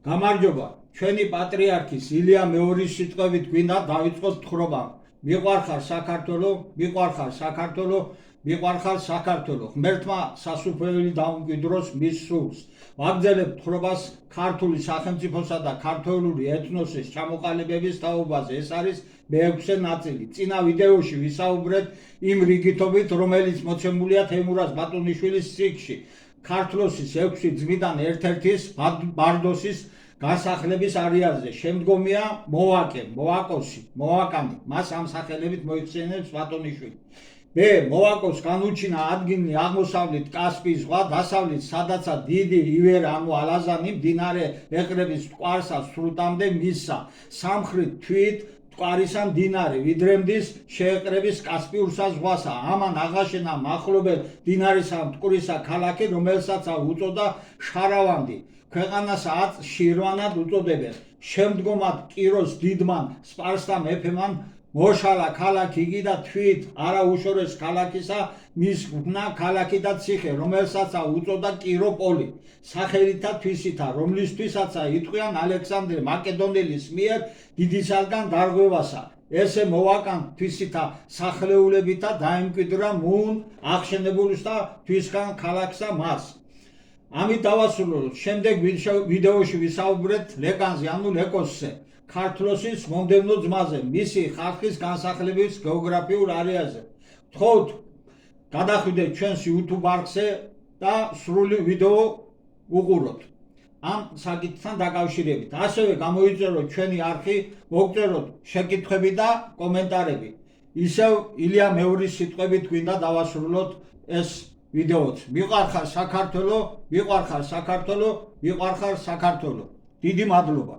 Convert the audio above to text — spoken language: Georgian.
გამარჯობა, ჩვენი პატრიარქის ილია მეორის სიტყვებით გვინდა დავიწყოთ თხრობა. მიყვარხარ საქართველო, მიყვარხარ საქართველო, მიყვარხარ საქართველო. ღმერთმა სასუფეველი დაუმკვიდროს მის სულს. ვაგრძელებთ თხრობას ქართული სახელმწიფოსა და ქართველური ეთნოსის ჩამოყალიბების თაობაზე. ეს არის მე-6 ნაწილი. წინა ვიდეოში ვისაუბრეთ იმ რიგითობით, რომელიც მოცემულია თეიმურაზ ბატონიშვილის წიგნში. ქართლოსის 6 ძმიდან ერთ-ერთის ბარდოსის გასახლების არეალზე. შემდგომია მოვაკოსი, მოვაკანი. მას ამ სახელებით მოიხსენიებს ბატონიშვილი. მოვაკოს განუჩინა ადგილი აღმოსავლეთ კასპიის ზღვა, დასავლეთ სადაცა დიდი ივერა ანუ ალაზანი მდინარე ეყრების მტკვარსა სრუტამდე მისსა. სამხრეთ თვით მტკვარისა მდინარე ვიდრემდის შეეყრების კასპიურსა ზღვასა. ამან აღაშენა მახლობელ მდინარისა მტკვრისა ქალაქი, რომელსაც უწოდა შარავანდი. ქვეყანას შირვანად უწოდებენ. შემდგომად კიროს დიდმან სპარსთა მეფემან მოშალა ქალაქი იგი და თვით არაუშორეს ქალაქისა მის უბნა ქალაქი და ციხე, რომელსაც უწოდა კიროპოლი, სახელითა თვისითა, რომლისთვისაც იტყვიან ალექსანდრე მაკედონელის მიერ დიდისაგან დარღვევასა. ესე მოვაკან თვისითა სახლეულებითა დაემკვიდრა მუნ აღშენებულსა თვისგან ქალაქსა მას. ამით დავასრულოთ. შემდეგ ვიდეოში ვისაუბრეთ ლეკანზე ანუ ლეკოსზე, ქართლოსის მომდევნო ძმაზე, მისი ხალხის განსახლების გეოგრაფიულ არეალზე. გთხოვთ გადახვიდეთ ჩვენს YouTube არხზე და სრული ვიდეო უყუროთ ამ საკითხთან დაკავშირებით. ასევე გამოიწეროთ ჩვენი არხი, მოგწეროთ შეკითხვები და კომენტარები. ისევ ილია მეორის სიტყვებით გვინდა დავასრულოთ ეს ვიდეოც. მიყვარხარ საქართველო, მიყვარხარ საქართველო, მიყვარხარ საქართველო. დიდი მადლობა.